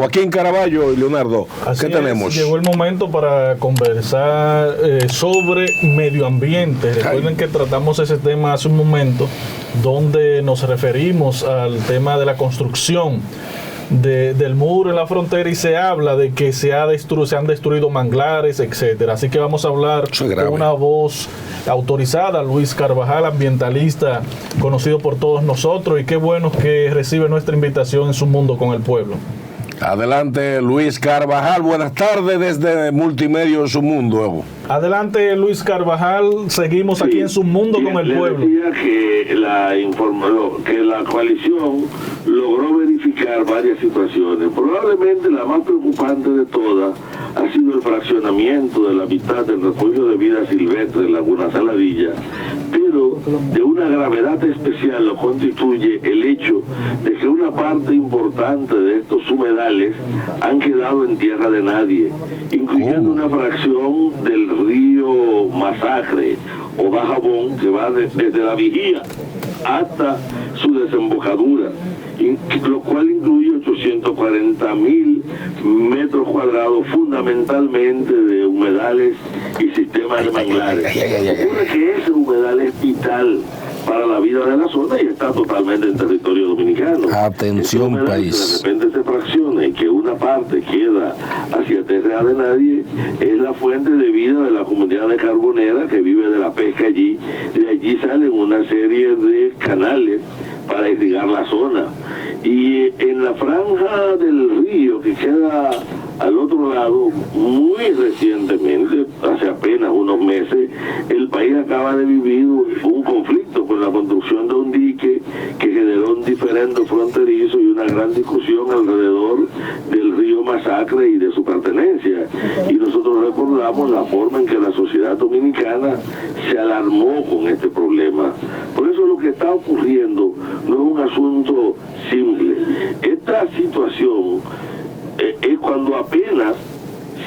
Joaquín Caraballo y Leonardo, Así ¿qué tenemos? Llegó el momento para conversar sobre medio ambiente. Recuerden que tratamos ese tema hace un momento, donde nos referimos al tema de la construcción del muro en la frontera y se habla de que se han destruido manglares, etcétera. Así que vamos a hablar con una voz autorizada, Luis Carvajal, ambientalista conocido por todos nosotros, y qué bueno que recibe nuestra invitación en Su Mundo con el Pueblo. Adelante, Luis Carvajal. Buenas tardes desde Multimedia Su Mundo. Adelante, Luis Carvajal. Seguimos aquí en Su Mundo con el Pueblo. Decía que la coalición logró verificar varias situaciones. Probablemente la más preocupante de todas ha sido el fraccionamiento de la mitad del refugio de vida silvestre en Laguna Saladilla, pero de una gravedad especial lo constituye el hecho de que una parte importante de estos humedales han quedado en tierra de nadie, incluyendo una fracción del río Masacre o Bajabón, que va desde la Vigía hasta su desembocadura, lo cual incluye 840.000 metros cuadrados fundamentalmente de humedales y sistemas de manglares. Ocurre que ese humedal es vital para la vida de la zona y está totalmente en territorio dominicano. Atención, país. De repente se fracciona y que una parte queda hacia tierra de nadie, es la fuente de vida de la comunidad de Carbonera que vive de la pesca allí. De allí salen una serie de canales para irrigar la zona. Y en la franja del río que queda al otro lado, muy recientemente, hace apenas unos meses, el país acaba de vivir un conflicto con la construcción de un dique que generó un diferendo fronterizo y una gran discusión alrededor del río Masacre y de su pertenencia. Y nosotros recordamos la forma en que la sociedad dominicana se alarmó con este problema. Por eso lo que está ocurriendo no es un asunto simple. Esta situación es cuando apenas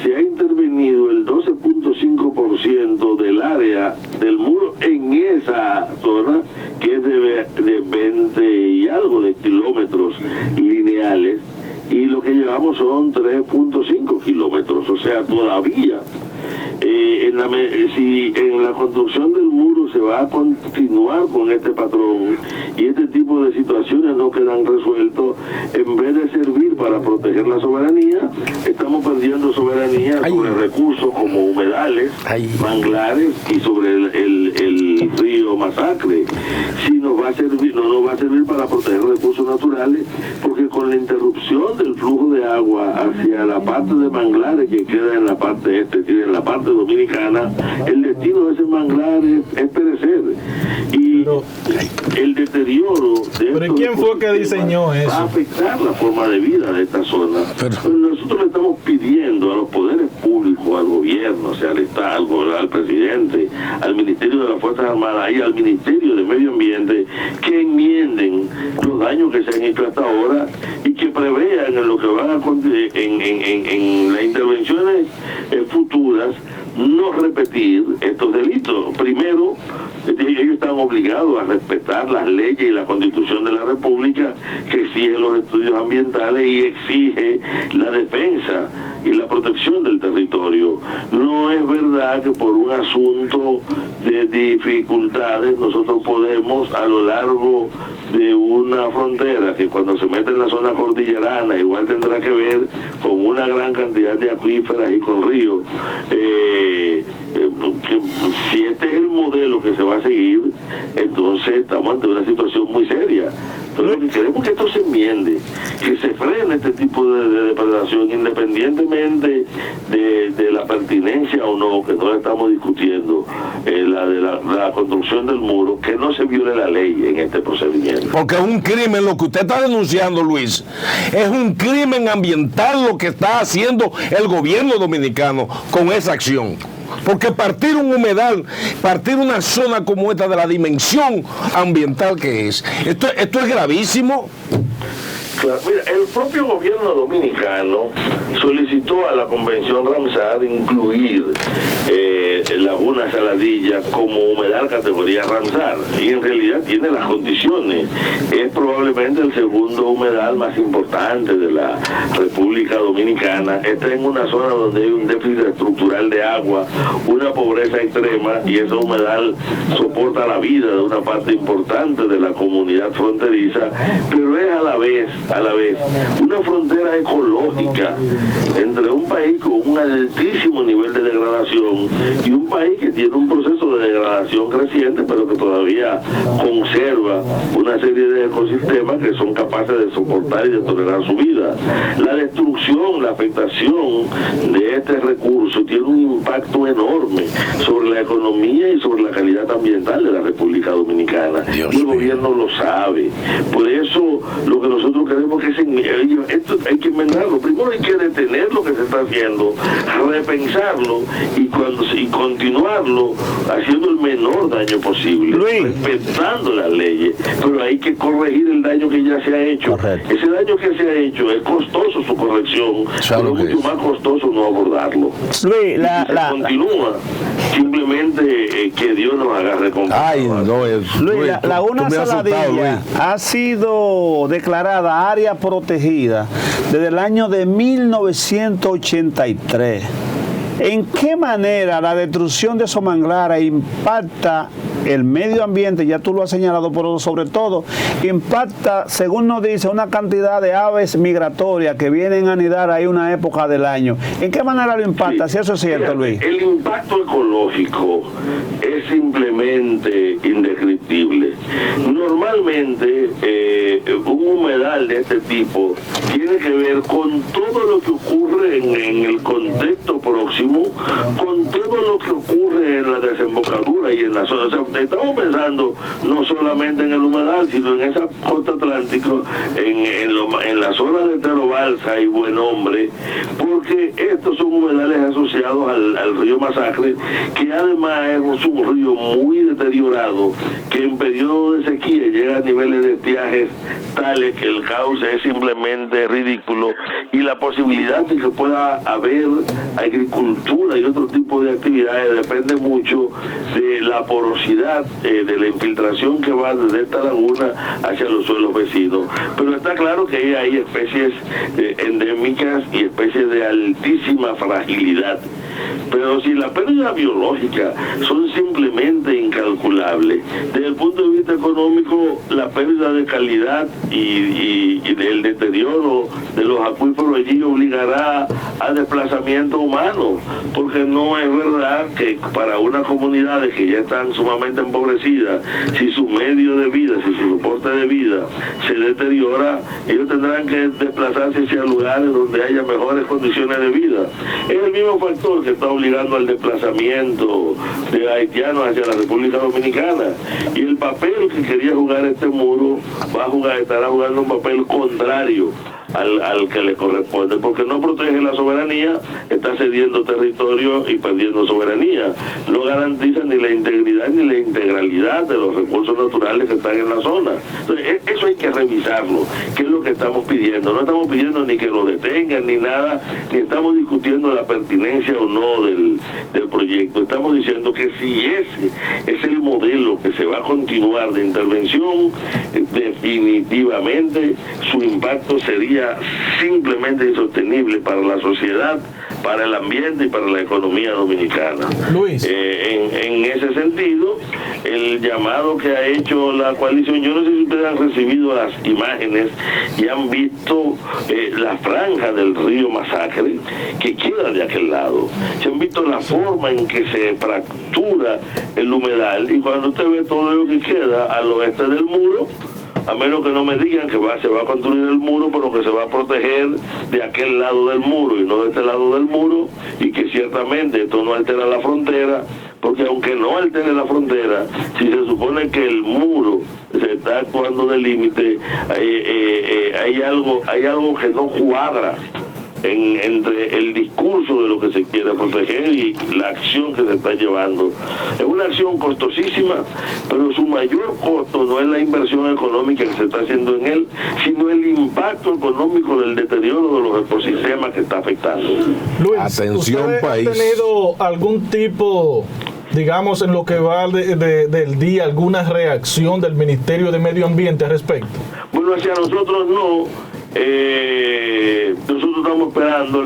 se ha intervenido el 12.5% del área del muro en esa zona, que es de 20 y algo de kilómetros lineales, y lo que llevamos son 3.5 kilómetros, o sea, todavía. Si en la construcción del muro se va a continuar con este patrón y este tipo de situaciones no quedan resueltos, en vez de servir para proteger la soberanía, estamos perdiendo soberanía sobre recursos como humedales, manglares y sobre el río Masacre. Si nos va a servir, no nos va a servir para proteger recursos naturales, porque con la interrupción del flujo de agua hacia la parte de manglares que queda en la parte en la parte dominicana, el destino de ese manglar es perecer. Y el deterioro de ¿Pero quién fue que diseñó eso? Va a afectar la forma de vida de esta zona. Nosotros le estamos pidiendo a los poderes públicos, al gobierno, o sea, al Estado, al presidente, al Ministerio de las Fuerzas Armadas y al Ministerio de Medio Ambiente, que enmienden los daños que se han hecho hasta ahora y que prevean en lo que van a en las intervenciones futuras no repetir estos delitos. Primero, ellos están obligados a respetar las leyes y la Constitución de la República, que exige los estudios ambientales y exige la defensa y la protección del territorio. No es verdad que por un asunto de dificultades nosotros podemos, a lo largo de una frontera que cuando se mete en la zona cordillerana igual tendrá que ver con una gran cantidad de acuíferas y con ríos, que si este es el modelo que se va a seguir, entonces estamos ante una situación muy seria. Pero queremos que esto se enmiende, que se frene este tipo de depredación, independientemente de la pertinencia o no, que todos estamos discutiendo, la construcción del muro, que no se viole la ley en este procedimiento. Porque es un crimen lo que usted está denunciando, Luis. Es un crimen ambiental lo que está haciendo el gobierno dominicano con esa acción. Porque partir un humedal, partir una zona como esta de la dimensión ambiental que es, esto es gravísimo. Claro, mira, el propio gobierno dominicano solicitó a la Convención Ramsar incluir Laguna Saladilla como humedal categoría Ramsar, y en realidad tiene las condiciones. Es probablemente el segundo humedal más importante de la República Dominicana. Está en una zona donde hay un déficit estructural de agua, una pobreza extrema, y ese humedal soporta la vida de una parte importante de la comunidad fronteriza, pero es a la vez una frontera ecológica entre un país con un altísimo nivel de degradación y un país que tiene un proceso de degradación creciente, pero que todavía conserva una serie de ecosistemas que son capaces de soportar y de tolerar su vida. La destrucción, la afectación de este recurso tiene un impacto enorme sobre la economía y sobre la calidad ambiental de la República Dominicana. Y el gobierno lo sabe. Por eso lo que nosotros queremos que esto hay que enmendarlo. Primero hay que detener lo que se está haciendo, repensarlo y continuarlo haciendo el menor daño posible, respetando las leyes, pero hay que corregir el daño que ya se ha hecho. Correcto. Ese daño que se ha hecho es costoso su corrección, pero es mucho más costoso no abordarlo. Luis, continúa, simplemente que Dios nos agarre con Luis, la Laguna Saladilla ha sido declarada área protegida desde el año de 1983. ¿En qué manera la destrucción de esos manglares impacta el medio ambiente? Ya tú lo has señalado, pero sobre todo impacta, según nos dice, una cantidad de aves migratorias que vienen a anidar ahí una época del año. ¿En qué manera lo impacta? Si eso es cierto, Luis. El impacto ecológico es simplemente indescriptible. Normalmente un humedal de este tipo tiene que ver con todo lo que ocurre en el contexto próximo, con todo lo que ocurre en la desembocadura y en la zona. O sea, estamos pensando no solamente en el humedal, sino en esa costa atlántica, en la zona de Tero Balsa y Buen Hombre, porque estos son humedales asociados al río Masacre, que además es un río muy deteriorado, que en periodo de sequía llega a niveles de estiajes tales que el cauce es simplemente ridículo, y la posibilidad de que pueda haber agricultura y otro tipo de actividades depende mucho de la porosidad de la infiltración que va desde esta laguna hacia los suelos vecinos. Pero está claro que hay especies endémicas y especies de altísima fragilidad. Pero si la pérdida biológica son simplemente incalculables, desde el punto de vista económico, la pérdida de calidad y del deterioro de los acuíferos allí obligará a desplazamiento humano, porque no es verdad que para unas comunidades que ya están sumamente empobrecidas, si su medio de vida, si su soporte de vida se deteriora, ellos tendrán que desplazarse hacia lugares donde haya mejores condiciones de vida. Es el mismo factor que está obligando al desplazamiento de haitianos hacia la República Dominicana, y el papel que quería jugar este muro estará jugando un papel contrario al que le corresponde, porque no protege la soberanía, está cediendo territorio y perdiendo soberanía, no garantiza ni la integridad ni la integralidad de los recursos naturales que están en la zona. Entonces, eso hay que revisarlo. ¿Qué es lo que estamos pidiendo? No estamos pidiendo ni que lo detengan ni nada, ni estamos discutiendo la pertinencia o no del proyecto. Estamos diciendo que si ese es el modelo que se va a continuar de intervención, definitivamente su impacto sería simplemente insostenible para la sociedad, para el ambiente y para la economía dominicana. Luis. En ese sentido, el llamado que ha hecho la coalición, yo no sé si ustedes han recibido las imágenes y han visto la franja del río Masacre que queda de aquel lado, se han visto la forma en que se fractura el humedal, y cuando usted ve todo lo que queda al oeste del muro, a menos que no me digan que se va a construir el muro, pero que se va a proteger de aquel lado del muro y no de este lado del muro, y que ciertamente esto no altera la frontera, porque aunque no altere la frontera, si se supone que el muro se está actuando de límite, hay algo que no cuadra entre el discurso de lo que se quiere proteger y la acción que se está llevando. Es una acción costosísima, pero su mayor costo no es la inversión económica que se está haciendo en él, sino el impacto económico del deterioro de los ecosistemas que está afectando. Luis, atención, ¿ustedes país, han tenido algún tipo, digamos, en lo que va del día, alguna reacción del Ministerio de Medio Ambiente al respecto? Bueno, hacia nosotros no. Nosotros estamos esperando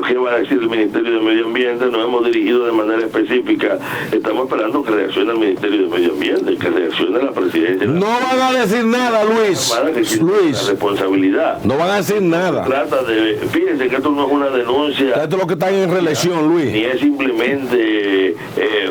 qué va a decir el Ministerio de Medio Ambiente. Nos hemos dirigido de manera específica. Estamos esperando que reaccione el Ministerio de Medio Ambiente, que reaccione la presidencia. No van a decir nada, Luis. La responsabilidad. No van a decir nada. Trata de, fíjense que esto no es una denuncia. Esto es lo que está en reelección, Luis. Ni es simplemente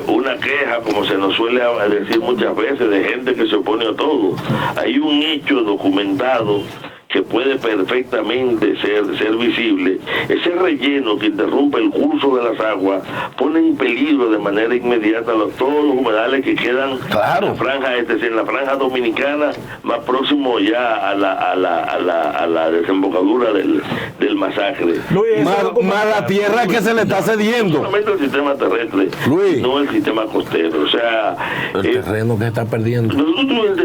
una queja, como se nos suele decir muchas veces, de gente que se opone a todo. Hay un hecho documentado que puede perfectamente ser visible. Ese relleno que interrumpe el curso de las aguas pone en peligro de manera inmediata todos los humedales que quedan en la franja dominicana, más próximo ya a la desembocadura del masacre. Luis, más la tierra que se le está cediendo. No solamente el sistema terrestre, Luis, no el sistema costero. O sea, el terreno que está perdiendo. Nosotros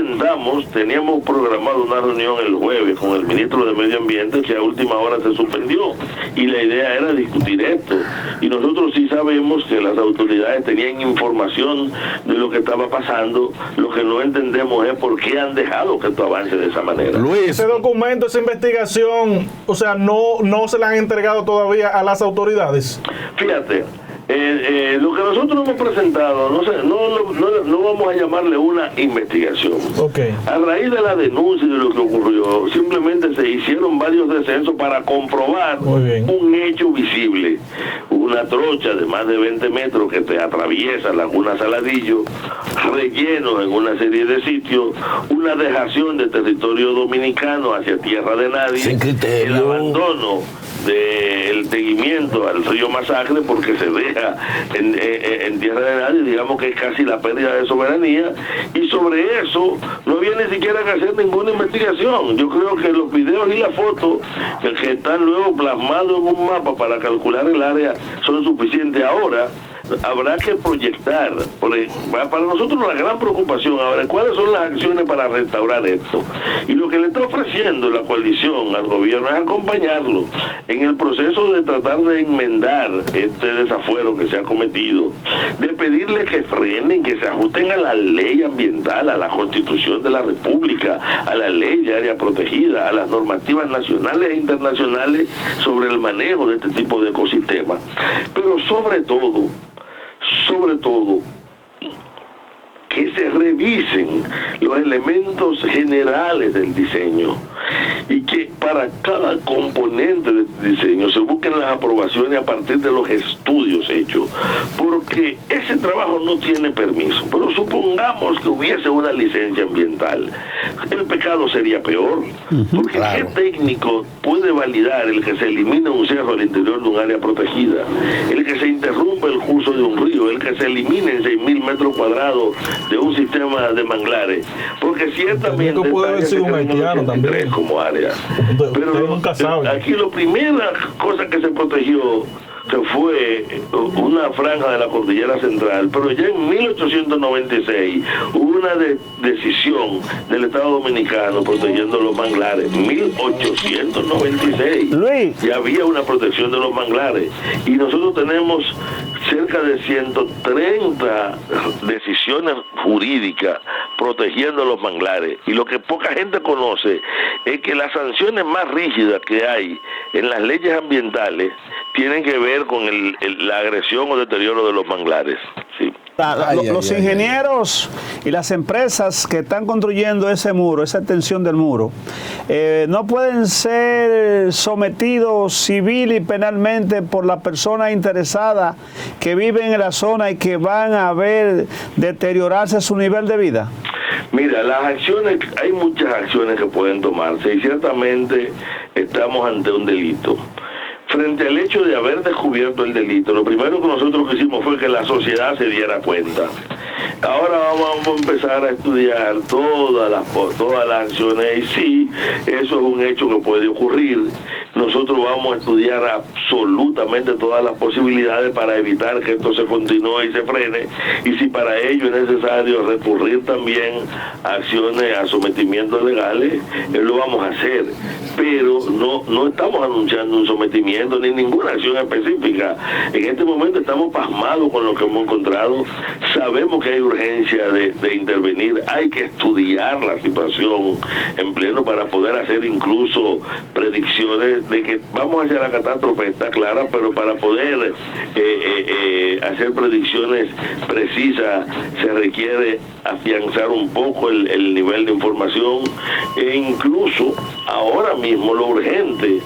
teníamos programado una reunión el jueves con el ministro de Medio Ambiente, que a última hora se suspendió, y la idea era discutir esto, y nosotros sí sabemos que las autoridades tenían información de lo que estaba pasando. Lo que no entendemos es por qué han dejado que esto avance de esa manera. Luis, ese documento, esa investigación, o sea, no se la han entregado todavía a las autoridades. Fíjate, lo que nosotros hemos presentado, no vamos a llamarle una investigación. Okay. A raíz de la denuncia de lo que ocurrió, simplemente se hicieron varios descensos para comprobar un hecho visible. Una trocha de más de 20 metros que te atraviesa Laguna Saladillo, relleno en una serie de sitios, una dejación de territorio dominicano hacia tierra de nadie, sin criterio, el abandono del seguimiento al río Masacre, porque se deja en tierra de nadie, digamos que es casi la pérdida de soberanía, y sobre eso no había ni siquiera que hacer ninguna investigación. Yo creo que los videos y las fotos que están luego plasmados en un mapa para calcular el área son suficientes. Ahora habrá que proyectar, para nosotros la gran preocupación ahora, cuáles son las acciones para restaurar esto. Y lo que le está ofreciendo la coalición al gobierno es acompañarlo en el proceso de tratar de enmendar este desafuero que se ha cometido, de pedirle que frenen, que se ajusten a la ley ambiental, a la Constitución de la República, a la ley de área protegida, a las normativas nacionales e internacionales sobre el manejo de este tipo de ecosistemas. Pero sobre todo, que se revisen los elementos generales del diseño y que para cada componente del diseño se busquen las aprobaciones a partir de los estudios hechos, porque ese trabajo no tiene permiso. Pero supongamos que hubiese una licencia ambiental, el pecado sería peor, porque ¿qué técnico puede validar el que se elimine un cerro al interior de un área protegida, el que se interrumpe el curso de un río, el que se eliminen 6.000 metros cuadrados de un sistema de manglares? Porque ciertamente puede haber sido un haitiano también como área. Pero nunca sabe. Aquí la primera cosa que se protegió, que fue una franja de la cordillera central, pero ya en 1896 hubo una decisión del Estado Dominicano protegiendo los manglares. 1896 Luis, ya había una protección de los manglares, y nosotros tenemos cerca de 130 decisiones jurídicas protegiendo los manglares, y lo que poca gente conoce es que las sanciones más rígidas que hay en las leyes ambientales tienen que ver con la agresión o deterioro de los manglares. Sí. Los ingenieros y las empresas que están construyendo ese muro, esa extensión del muro, no pueden ser sometidos civil y penalmente por la persona interesada que viven en la zona y que van a ver deteriorarse su nivel de vida. Mira, las acciones, hay muchas acciones que pueden tomarse, y ciertamente estamos ante un delito. Frente al hecho de haber descubierto el delito, lo primero que nosotros hicimos fue que la sociedad se diera cuenta. Ahora vamos a empezar a estudiar todas las acciones, y sí, eso es un hecho que puede ocurrir. nosotros vamos a estudiar absolutamente todas las posibilidades para evitar que esto se continúe y se frene, y si para ello es necesario recurrir también a acciones, a sometimientos legales, lo vamos a hacer, pero no estamos anunciando un sometimiento ni ninguna acción específica. En este momento estamos pasmados con lo que hemos encontrado, sabemos que hay urgencia de intervenir, hay que estudiar la situación en pleno para poder hacer incluso predicciones de que vamos hacia la catástrofe, está clara, pero para poder hacer predicciones precisas se requiere afianzar un poco el nivel de información, e incluso ahora mismo lo urgente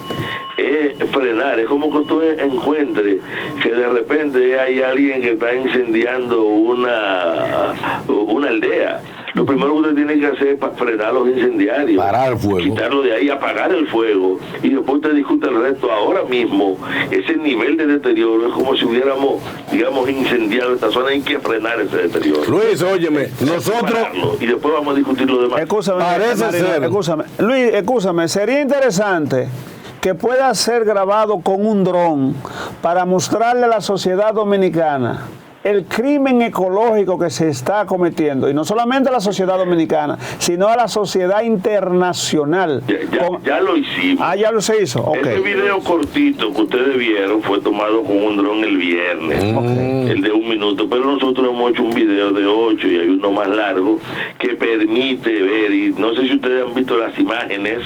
es frenar. Es como que usted encuentre que de repente hay alguien que está incendiando una aldea. Lo primero que usted tiene que hacer es frenar los incendiarios, parar el fuego, quitarlo de ahí, apagar el fuego, y después usted discute el resto. Ahora mismo ese nivel de deterioro es como si hubiéramos, digamos, incendiado esta zona. Hay que frenar ese deterioro. Luis, óyeme, nosotros, y después vamos a discutir lo demás. Luis, escúchame, sería interesante que pueda ser grabado con un dron para mostrarle a la sociedad dominicana el crimen ecológico que se está cometiendo, y no solamente a la sociedad dominicana, sino a la sociedad internacional. Ya lo hicimos. Ah, ya lo se hizo. Okay. Este video cortito que ustedes vieron fue tomado con un dron el viernes, el de 1 minuto, pero nosotros hemos hecho un video de 8 y hay uno más largo que permite ver, y no sé si ustedes han visto las imágenes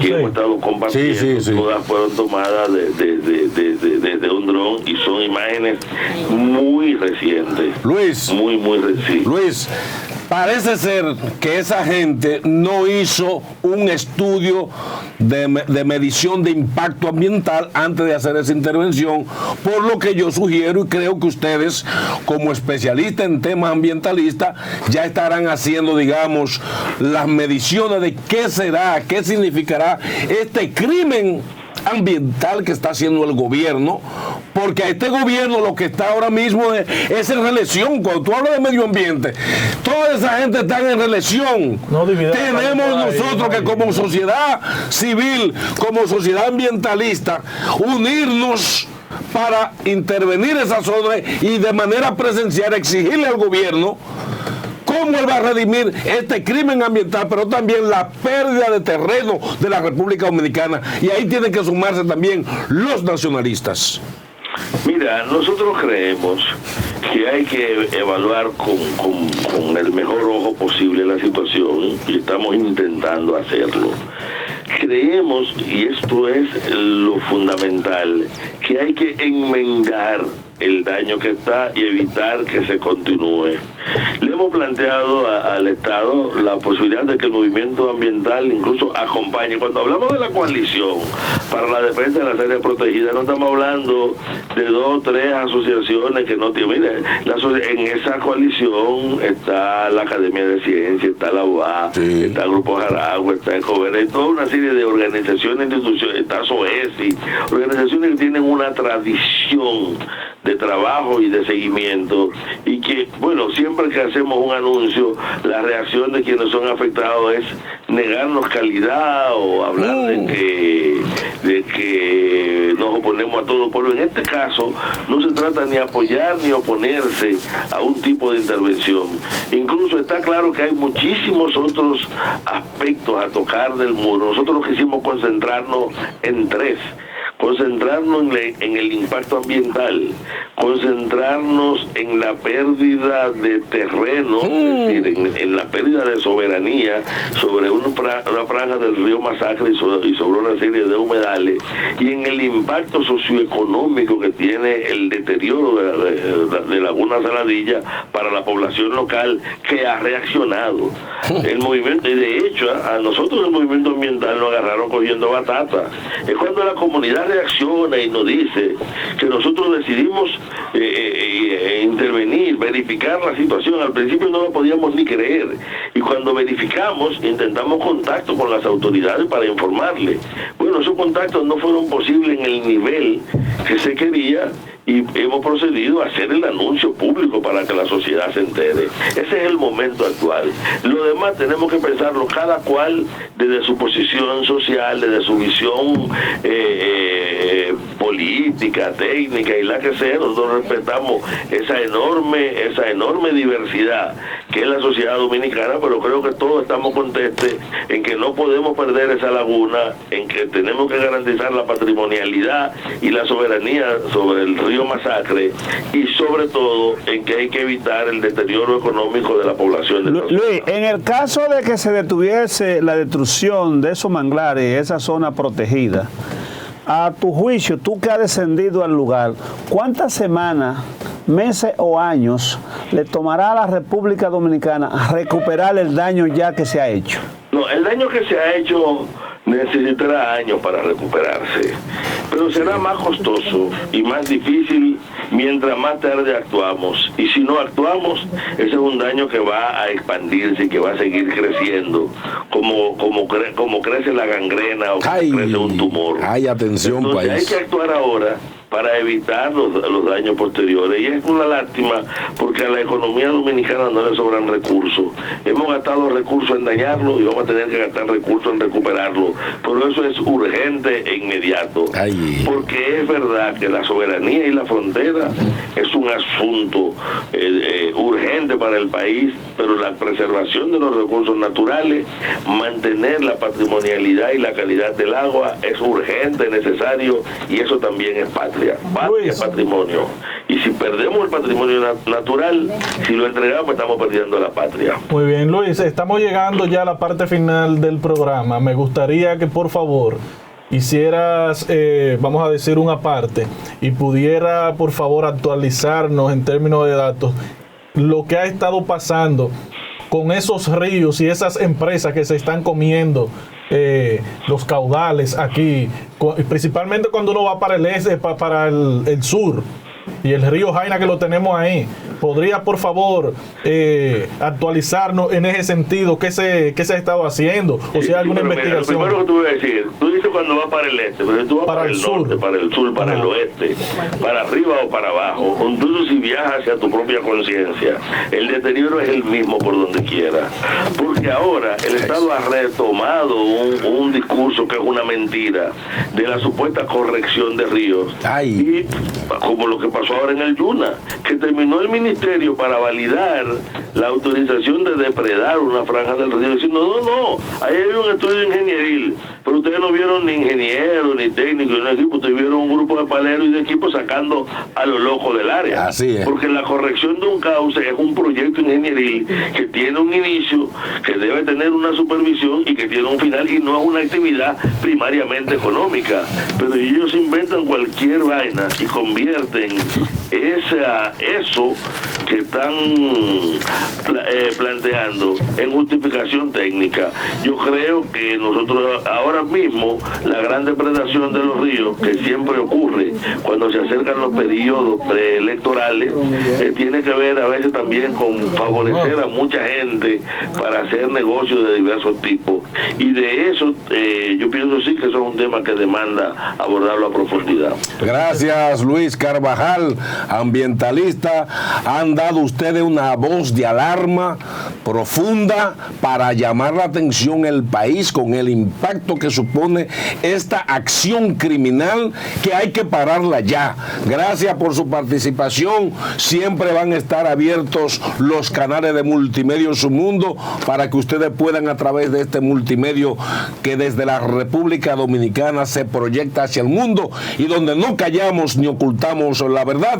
que hemos estado compartiendo, todas fueron tomadas desde un dron y son imágenes muy reciente. Luis, muy reciente. Luis, parece ser que esa gente no hizo un estudio de medición de impacto ambiental antes de hacer esa intervención, por lo que yo sugiero y creo que ustedes, como especialistas en temas ambientalistas, ya estarán haciendo, digamos, las mediciones de qué será, qué significará este crimen ambiental que está haciendo el gobierno, porque a este gobierno lo que está ahora mismo es en reelección. Cuando tú hablas de medio ambiente, toda esa gente está en reelección. Tenemos nosotros que como sociedad civil, como sociedad ambientalista, unirnos para intervenir esas zonas y de manera presencial exigirle al gobierno cómo él va a redimir este crimen ambiental, pero también la pérdida de terreno de la República Dominicana. Y ahí tienen que sumarse también los nacionalistas. Mira, nosotros creemos que hay que evaluar con el mejor ojo posible la situación, y estamos intentando hacerlo. Creemos, y esto es lo fundamental, que hay que enmendar el daño que está y evitar que se continúe. Le hemos planteado al Estado la posibilidad de que el movimiento ambiental incluso acompañe. Cuando hablamos de la coalición para la defensa de las áreas protegidas, no estamos hablando de 2 o 3 asociaciones que no tienen. Mire, en esa coalición está la Academia de Ciencias, está la UA, está el Grupo Jaragua, está Ecover, hay toda una serie de organizaciones, instituciones, está SOESI, organizaciones que tienen una tradición de trabajo y de seguimiento, y que, bueno, siempre que hacemos un anuncio, la reacción de quienes son afectados es negarnos calidad o hablar de que nos oponemos a todo. Pero en este caso no se trata ni apoyar ni oponerse a un tipo de intervención. Incluso está claro que hay muchísimos otros aspectos a tocar del muro. Nosotros quisimos concentrarnos en 3. Concentrarnos en el impacto ambiental, concentrarnos en la pérdida de terreno, es decir, en la pérdida de soberanía sobre una franja del río Masacre y sobre una serie de humedales, y en el impacto socioeconómico que tiene el deterioro de Laguna Saladilla para la población local, que ha reaccionado. El movimiento, y de hecho a nosotros el movimiento ambiental nos agarraron cogiendo batata. Es cuando la comunidad reacciona y nos dice que nosotros decidimos intervenir, verificar la situación. Al principio no lo podíamos ni creer, y cuando verificamos intentamos contacto con las autoridades para informarle. Bueno, bueno, esos contactos no fueron posibles en el nivel que se quería y hemos procedido a hacer el anuncio público para que la sociedad se entere. Ese es el momento actual. Lo demás tenemos que pensarlo cada cual desde su posición social, desde su visión política, técnica y la que sea. Nosotros respetamos esa enorme diversidad que es la sociedad dominicana, pero creo que todos estamos contestes en que no podemos perder esa laguna, en que tenemos que garantizar la patrimonialidad y la soberanía sobre el río Masacre, y sobre todo en que hay que evitar el deterioro económico de la población de Luis, en el caso de que se detuviese la destrucción de esos manglares, esa zona protegida, a tu juicio, tú que has descendido al lugar, ¿cuántas semanas, meses o años le tomará a la República Dominicana recuperar el daño ya que se ha hecho? No, el daño que se ha hecho necesitará años para recuperarse, pero será más costoso y más difícil mientras más tarde actuamos, y si no actuamos, ese es un daño que va a expandirse y que va a seguir creciendo como crece la gangrena o como crece un tumor. Hay atención, entonces, país. hay que actuar ahora para evitar los daños posteriores, y es una lástima porque a la economía dominicana no le sobran recursos. Hemos gastado recursos en dañarlo y vamos a tener que gastar recursos en recuperarlo, pero eso es urgente e inmediato. Porque es verdad que la soberanía y la frontera es un asunto urgente para el país, pero la preservación de los recursos naturales, mantener la patrimonialidad y la calidad del agua es urgente, necesario, y eso también es patria. Patria es patrimonio, y si perdemos el patrimonio natural, si lo entregamos, estamos perdiendo la patria. Muy bien, Luis, estamos llegando ya a la parte final del programa. Me gustaría que por favor hicieras, vamos a decir, una parte y pudiera por favor actualizarnos en términos de datos lo que ha estado pasando con esos ríos y esas empresas que se están comiendo los caudales aquí, principalmente cuando uno va para el este, para el sur, y el río Jaina que lo tenemos ahí. ¿Podría por favor actualizarnos en ese sentido? ¿Qué se ha estado haciendo? O si hay alguna investigación. Lo primero que tú voy a decir, tú dices cuando vas para el este, pero tú vas para el norte, para el sur, para el oeste, para arriba o para abajo, incluso si viajas hacia tu propia conciencia, el deterioro es el mismo por donde quiera. Porque ahora el Estado ha retomado un discurso que es una mentira de la supuesta corrección de ríos. Y como lo que pasó ahora en el Yuna, que terminó el ministerio para validar la autorización de depredar una franja del río, diciendo no, ahí hay un estudio ingenieril, pero ustedes no vieron ni ingenieros, ni técnicos, ni equipo, ustedes vieron un grupo de paleros y de equipos sacando a lo loco del área. Así es. Porque la corrección de un cauce es un proyecto ingenieril que tiene un inicio, que debe tener una supervisión y que tiene un final, y no es una actividad primariamente económica. Pero ellos inventan cualquier vaina y convierten eso que están planteando en justificación técnica. Yo creo que nosotros ahora mismo, la gran depredación de los ríos, que siempre ocurre cuando se acercan los periodos preelectorales, tiene que ver a veces también con favorecer a mucha gente para hacer negocios de diversos tipos, y de eso yo pienso sí que eso es un tema que demanda abordarlo a profundidad. Gracias, Luis Carvajal, ambientalista. Han dado ustedes una voz de alarma profunda para llamar la atención del país con el impacto que supone esta acción criminal, que hay que pararla ya. Gracias por su participación. Siempre van a estar abiertos los canales de Multimedio Su Mundo para que ustedes puedan, a través de este multimedio que desde la República Dominicana se proyecta hacia el mundo y donde no callamos ni ocultamos la verdad,